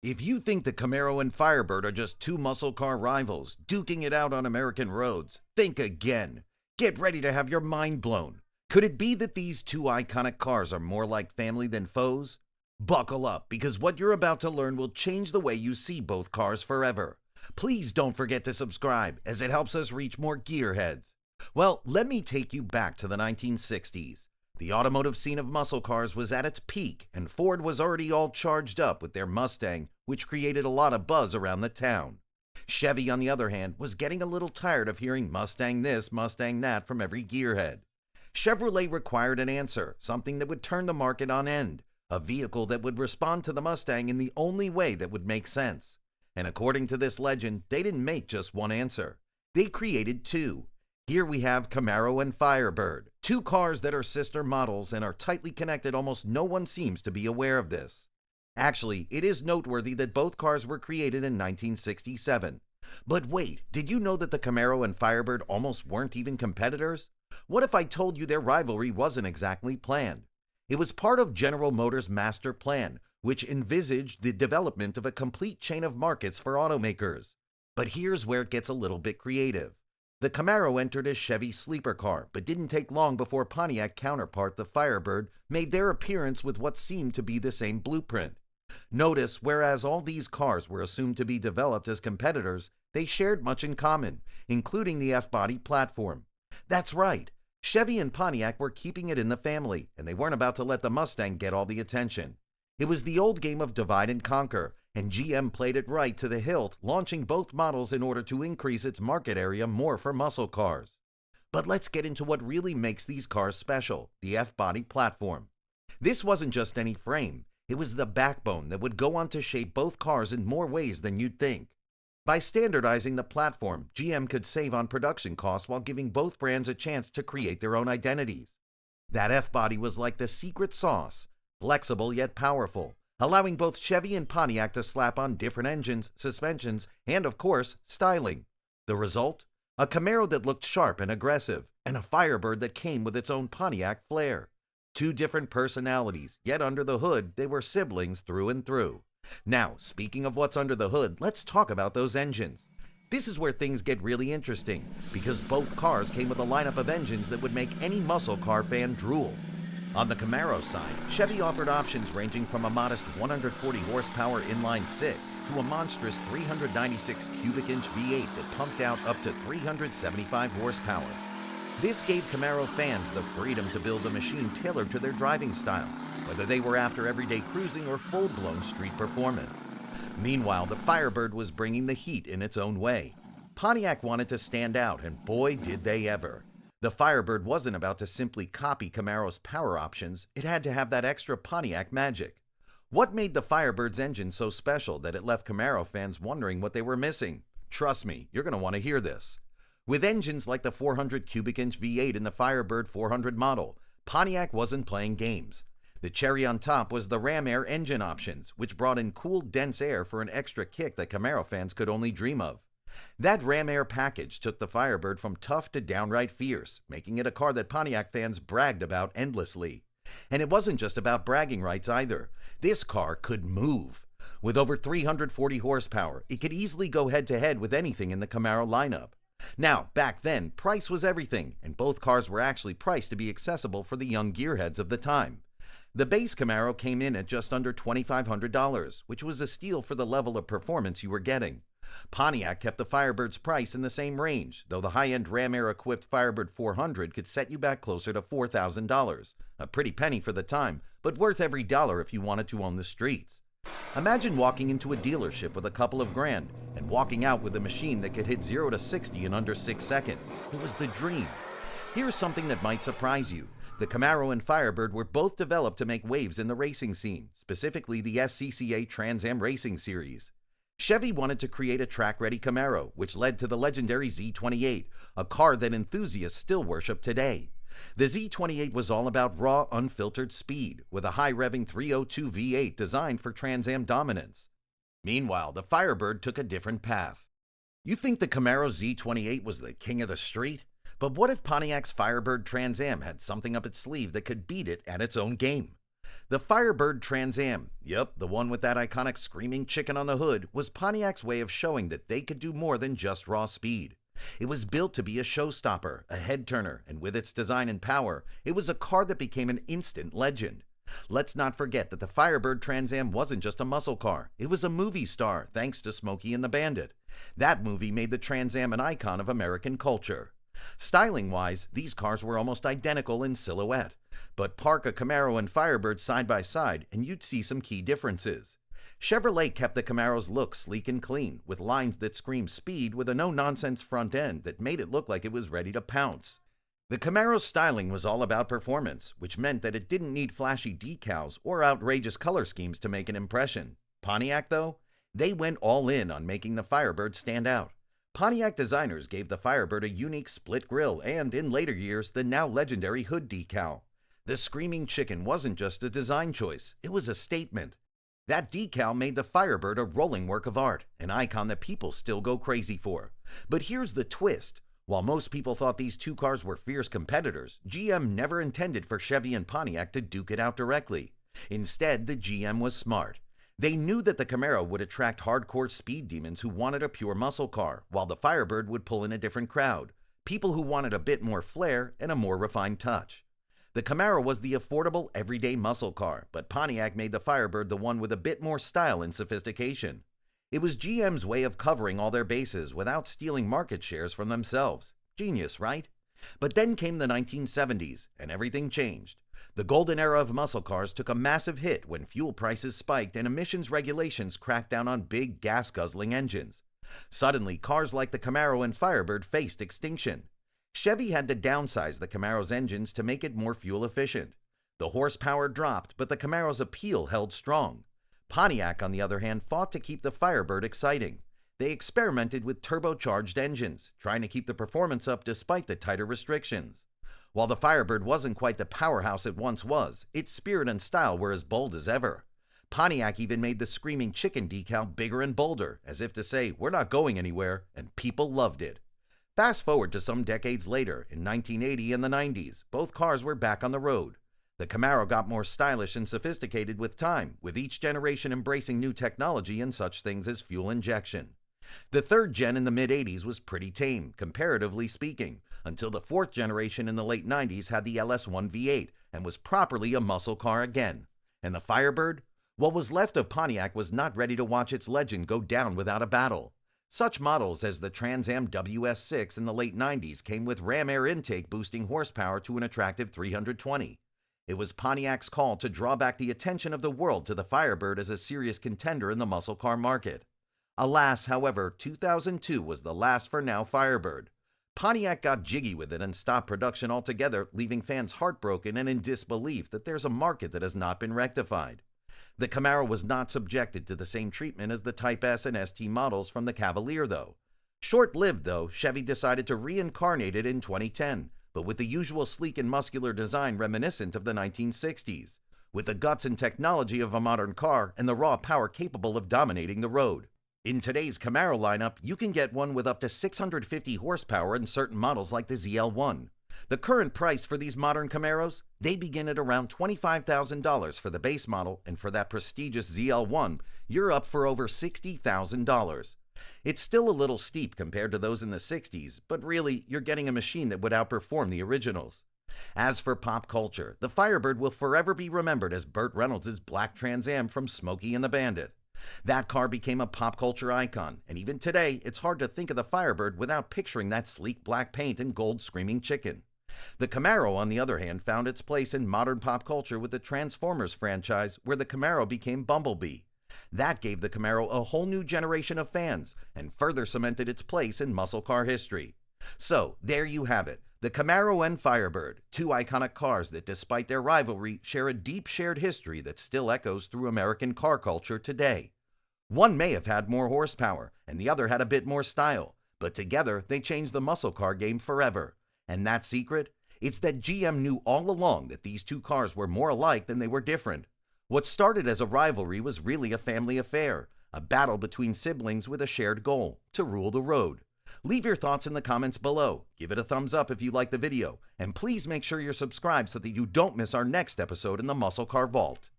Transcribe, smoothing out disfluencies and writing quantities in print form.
If you think the Camaro and Firebird are just two muscle car rivals duking it out on American roads, think again. Get ready to have your mind blown. Could it be that these two iconic cars are more like family than foes? Buckle up, because what you're about to learn will change the way you see both cars forever. Please don't forget to subscribe, as it helps us reach more gearheads. Well, let me take you back to the 1960s. The automotive scene of muscle cars was at its peak, and Ford was already all charged up with their Mustang, which created a lot of buzz around the town. Chevy, on the other hand, was getting a little tired of hearing Mustang this, Mustang that from every gearhead. Chevrolet required an answer, something that would turn the market on end, a vehicle that would respond to the Mustang in the only way that would make sense. And according to this legend, they didn't make just one answer. They created two. Here we have Camaro and Firebird, two cars that are sister models and are tightly connected. Almost no one seems to be aware of this. Actually, it is noteworthy that both cars were created in 1967. But wait, did you know that the Camaro and Firebird almost weren't even competitors? What if I told you their rivalry wasn't exactly planned? It was part of General Motors' master plan, which envisaged the development of a complete chain of markets for automakers. But here's where it gets a little bit creative. The Camaro entered as Chevy's sleeper car, but didn't take long before Pontiac counterpart the Firebird made their appearance with what seemed to be the same blueprint. Notice, whereas all these cars were assumed to be developed as competitors, they shared much in common, including the F-body platform. That's right, Chevy and Pontiac were keeping it in the family, and they weren't about to let the Mustang get all the attention. It was the old game of divide and conquer, and GM played it right to the hilt, launching both models in order to increase its market area more for muscle cars. But let's get into what really makes these cars special, the F-body platform. This wasn't just any frame, it was the backbone that would go on to shape both cars in more ways than you'd think. By standardizing the platform, GM could save on production costs while giving both brands a chance to create their own identities. That F-body was like the secret sauce, flexible yet powerful, allowing both Chevy and Pontiac to slap on different engines, suspensions, and of course, styling. The result? A Camaro that looked sharp and aggressive, and a Firebird that came with its own Pontiac flair. Two different personalities, yet under the hood, they were siblings through and through. Now, speaking of what's under the hood, let's talk about those engines. This is where things get really interesting, because both cars came with a lineup of engines that would make any muscle car fan drool. On the Camaro side, Chevy offered options ranging from a modest 140 horsepower inline-6 to a monstrous 396 cubic inch V8 that pumped out up to 375 horsepower. This gave Camaro fans the freedom to build a machine tailored to their driving style, whether they were after everyday cruising or full-blown street performance. Meanwhile, the Firebird was bringing the heat in its own way. Pontiac wanted to stand out, and boy did they ever. The Firebird wasn't about to simply copy Camaro's power options, it had to have that extra Pontiac magic. What made the Firebird's engine so special that it left Camaro fans wondering what they were missing? Trust me, you're going to want to hear this. With engines like the 400 cubic inch V8 in the Firebird 400 model, Pontiac wasn't playing games. The cherry on top was the Ram Air engine options, which brought in cool, dense air for an extra kick that Camaro fans could only dream of. That Ram Air package took the Firebird from tough to downright fierce, making it a car that Pontiac fans bragged about endlessly. And it wasn't just about bragging rights either. This car could move. With over 340 horsepower, it could easily go head-to-head with anything in the Camaro lineup. Now, back then, price was everything, and both cars were actually priced to be accessible for the young gearheads of the time. The base Camaro came in at just under $2,500, which was a steal for the level of performance you were getting. Pontiac kept the Firebird's price in the same range, though the high-end Ram Air-equipped Firebird 400 could set you back closer to $4,000. A pretty penny for the time, but worth every dollar if you wanted to own the streets. Imagine walking into a dealership with a couple of grand and walking out with a machine that could hit 0 to 60 in under 6 seconds. It was the dream. Here's something that might surprise you. The Camaro and Firebird were both developed to make waves in the racing scene, specifically the SCCA Trans Am Racing Series. Chevy wanted to create a track-ready Camaro, which led to the legendary Z28, a car that enthusiasts still worship today. The Z28 was all about raw, unfiltered speed, with a high-revving 302 V8 designed for Trans Am dominance. Meanwhile, the Firebird took a different path. You think the Camaro Z28 was the king of the street? But what if Pontiac's Firebird Trans Am had something up its sleeve that could beat it at its own game? The Firebird Trans Am, yep, the one with that iconic screaming chicken on the hood, was Pontiac's way of showing that they could do more than just raw speed. It was built to be a showstopper, a head-turner, and with its design and power, it was a car that became an instant legend. Let's not forget that the Firebird Trans Am wasn't just a muscle car, it was a movie star thanks to Smokey and the Bandit. That movie made the Trans Am an icon of American culture. Styling-wise, these cars were almost identical in silhouette, but park a Camaro and Firebird side by side and you'd see some key differences. Chevrolet kept the Camaro's look sleek and clean, with lines that screamed speed with a no-nonsense front end that made it look like it was ready to pounce. The Camaro's styling was all about performance, which meant that it didn't need flashy decals or outrageous color schemes to make an impression. Pontiac, though? They went all in on making the Firebird stand out. Pontiac designers gave the Firebird a unique split grille and, in later years, the now legendary hood decal. The Screaming Chicken wasn't just a design choice, it was a statement. That decal made the Firebird a rolling work of art, an icon that people still go crazy for. But here's the twist. While most people thought these two cars were fierce competitors, GM never intended for Chevy and Pontiac to duke it out directly. Instead, the GM was smart. They knew that the Camaro would attract hardcore speed demons who wanted a pure muscle car, while the Firebird would pull in a different crowd, people who wanted a bit more flair and a more refined touch. The Camaro was the affordable, everyday muscle car, but Pontiac made the Firebird the one with a bit more style and sophistication. It was GM's way of covering all their bases without stealing market shares from themselves. Genius, right? But then came the 1970s, and everything changed. The golden era of muscle cars took a massive hit when fuel prices spiked and emissions regulations cracked down on big gas-guzzling engines. Suddenly, cars like the Camaro and Firebird faced extinction. Chevy had to downsize the Camaro's engines to make it more fuel efficient. The horsepower dropped, but the Camaro's appeal held strong. Pontiac, on the other hand, fought to keep the Firebird exciting. They experimented with turbocharged engines, trying to keep the performance up despite the tighter restrictions. While the Firebird wasn't quite the powerhouse it once was, its spirit and style were as bold as ever. Pontiac even made the Screaming Chicken decal bigger and bolder, as if to say, we're not going anywhere, and people loved it. Fast forward to some decades later, in 1980 and the 90s, both cars were back on the road. The Camaro got more stylish and sophisticated with time, with each generation embracing new technology and such things as fuel injection. The third gen in the mid-80s was pretty tame, comparatively speaking, until the fourth generation in the late 90s had the LS1 V8 and was properly a muscle car again. And the Firebird? What was left of Pontiac was not ready to watch its legend go down without a battle. Such models as the Trans Am WS6 in the late 90s came with ram air intake boosting horsepower to an attractive 320. It was Pontiac's call to draw back the attention of the world to the Firebird as a serious contender in the muscle car market. Alas, however, 2002 was the last for now Firebird. Pontiac got jiggy with it and stopped production altogether, leaving fans heartbroken and in disbelief that there's a market that has not been rectified. The Camaro was not subjected to the same treatment as the Type S and ST models from the Cavalier, though. Short-lived, though, Chevy decided to reincarnate it in 2010, but with the usual sleek and muscular design reminiscent of the 1960s, with the guts and technology of a modern car and the raw power capable of dominating the road. In today's Camaro lineup, you can get one with up to 650 horsepower in certain models like the ZL1. The current price for these modern Camaros? They begin at around $25,000 for the base model, and for that prestigious ZL1, you're up for over $60,000. It's still a little steep compared to those in the 60s, but really, you're getting a machine that would outperform the originals. As for pop culture, the Firebird will forever be remembered as Burt Reynolds' black Trans Am from Smokey and the Bandit. That car became a pop culture icon, and even today, it's hard to think of the Firebird without picturing that sleek black paint and gold Screaming Chicken. The Camaro, on the other hand, found its place in modern pop culture with the Transformers franchise, where the Camaro became Bumblebee. That gave the Camaro a whole new generation of fans, and further cemented its place in muscle car history. So, there you have it, the Camaro and Firebird, two iconic cars that, despite their rivalry, share a deep shared history that still echoes through American car culture today. One may have had more horsepower, and the other had a bit more style, but together they changed the muscle car game forever. And that secret? It's that GM knew all along that these two cars were more alike than they were different. What started as a rivalry was really a family affair, a battle between siblings with a shared goal, to rule the road. Leave your thoughts in the comments below, give it a thumbs up if you like the video, and please make sure you're subscribed so that you don't miss our next episode in the Muscle Car Vault.